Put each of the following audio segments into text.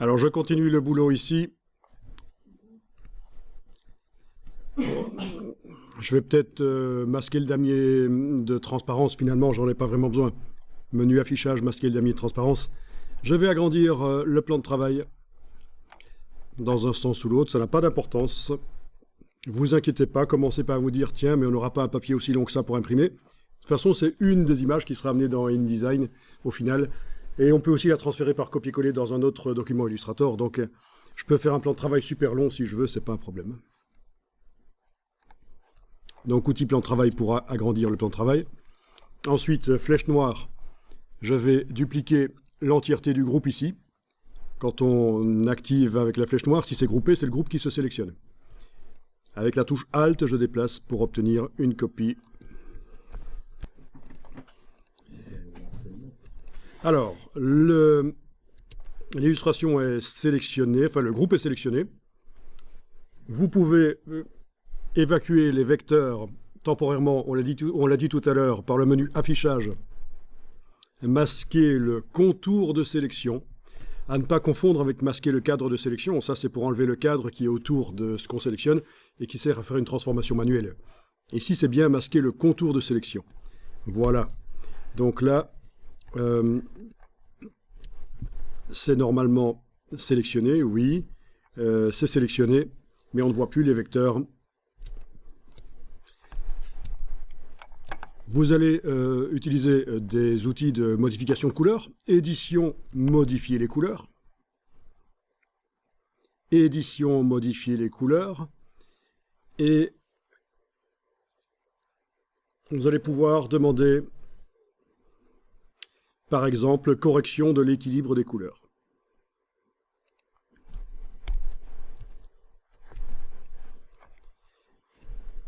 Alors je continue le boulot ici. Je vais peut-être masquer le damier de transparence, finalement j'en ai pas vraiment besoin. Menu affichage, masquer le damier de transparence. Je vais agrandir le plan de travail dans un sens ou l'autre, ça n'a pas d'importance. Vous inquiétez pas, commencez pas à vous dire tiens mais on n'aura pas un papier aussi long que ça pour imprimer. De toute façon c'est une des images qui sera amenée dans InDesign au final. Et on peut aussi la transférer par copier-coller dans un autre document Illustrator. Donc je peux faire un plan de travail super long si je veux, c'est pas un problème. Donc outil plan de travail pour agrandir le plan de travail. Ensuite, flèche noire, je vais dupliquer l'entièreté du groupe ici. Quand on active avec la flèche noire, si c'est groupé, c'est le groupe qui se sélectionne. Avec la touche Alt, je déplace pour obtenir une copie. Alors, l'illustration est sélectionnée, enfin le groupe est sélectionné. Vous pouvez évacuer les vecteurs temporairement, on l'a dit tout à l'heure, par le menu affichage, masquer le contour de sélection, à ne pas confondre avec masquer le cadre de sélection. Ça, c'est pour enlever le cadre qui est autour de ce qu'on sélectionne et qui sert à faire une transformation manuelle. Ici, c'est bien masquer le contour de sélection. Voilà. Donc là, c'est normalement sélectionné, oui. C'est sélectionné, mais on ne voit plus les vecteurs. Vous allez utiliser des outils de modification de couleurs. Édition, modifier les couleurs. Édition, modifier les couleurs. Et vous allez pouvoir demander, par exemple, correction de l'équilibre des couleurs.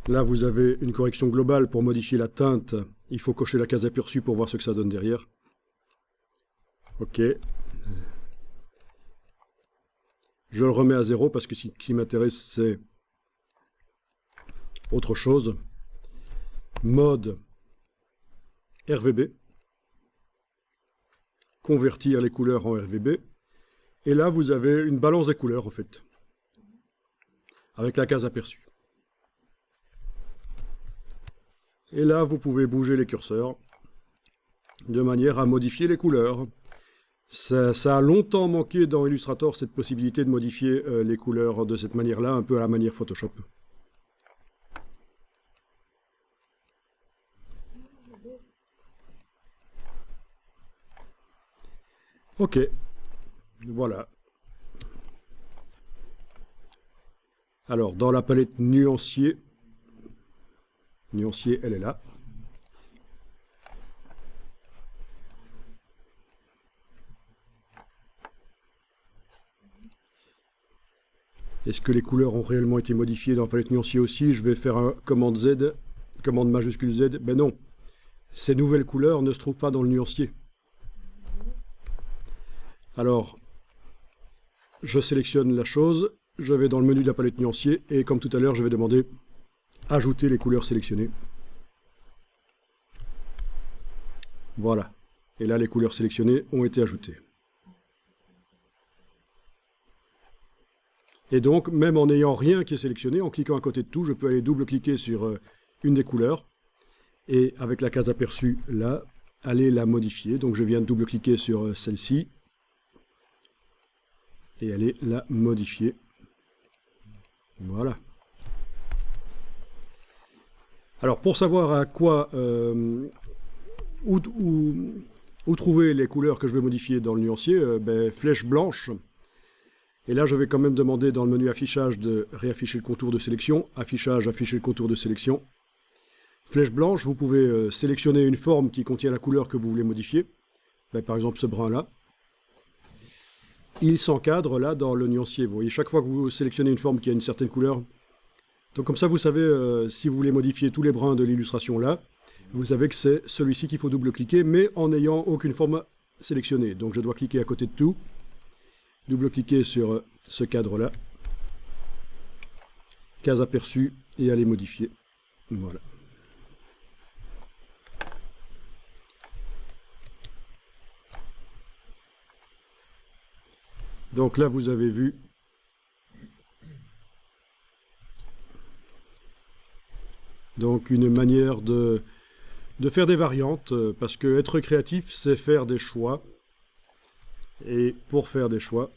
Là, vous avez une correction globale pour modifier la teinte. Il faut cocher la case aperçue pour voir ce que ça donne derrière. OK. Je le remets à 0 parce que ce qui m'intéresse, c'est autre chose. Mode RVB. Convertir les couleurs en RVB. Et là, vous avez une balance des couleurs, en fait, avec la case aperçue. Et là, vous pouvez bouger les curseurs de manière à modifier les couleurs. Ça a longtemps manqué dans Illustrator, cette possibilité de modifier les couleurs de cette manière-là, un peu à la manière Photoshop. Ok, voilà. Alors, dans la palette nuancier, elle est là. Est-ce que les couleurs ont réellement été modifiées dans la palette nuancier aussi? Je vais faire un commande Z, commande majuscule Z. Ben non, ces nouvelles couleurs ne se trouvent pas dans le nuancier. Alors, je sélectionne la chose, je vais dans le menu de la palette nuancier et comme tout à l'heure, je vais demander ajouter les couleurs sélectionnées. Voilà. Et là, les couleurs sélectionnées ont été ajoutées. Et donc, même en n'ayant rien qui est sélectionné, en cliquant à côté de tout, je peux aller double-cliquer sur une des couleurs et avec la case aperçue là, aller la modifier. Donc, je viens de double-cliquer sur celle-ci et aller la modifier. Voilà. Alors, pour savoir à quoi, où trouver les couleurs que je vais modifier dans le nuancier, flèche blanche. Et là, je vais quand même demander dans le menu affichage de réafficher le contour de sélection. Affichage, afficher le contour de sélection. Flèche blanche, vous pouvez sélectionner une forme qui contient la couleur que vous voulez modifier. Par exemple, ce brun-là. Il s'encadre là dans le nuancier. Vous voyez, chaque fois que vous sélectionnez une forme qui a une certaine couleur, donc comme ça, vous savez, si vous voulez modifier tous les brins de l'illustration là, vous savez que c'est celui-ci qu'il faut double-cliquer, mais en n'ayant aucune forme sélectionnée. Donc je dois cliquer à côté de tout, double-cliquer sur ce cadre-là, case aperçue, et aller modifier. Voilà. Donc là, vous avez vu donc une manière de faire des variantes, parce que être créatif, c'est faire des choix. Et pour faire des choix,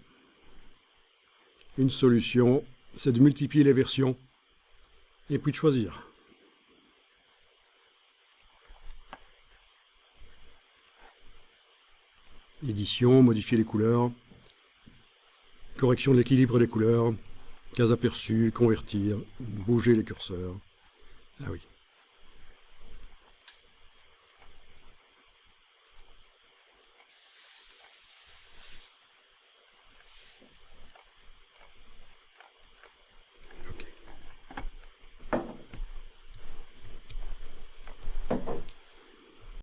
une solution, c'est de multiplier les versions et puis de choisir. Édition, modifier les couleurs, correction de l'équilibre des couleurs, case aperçue, convertir, bouger les curseurs. Ah oui.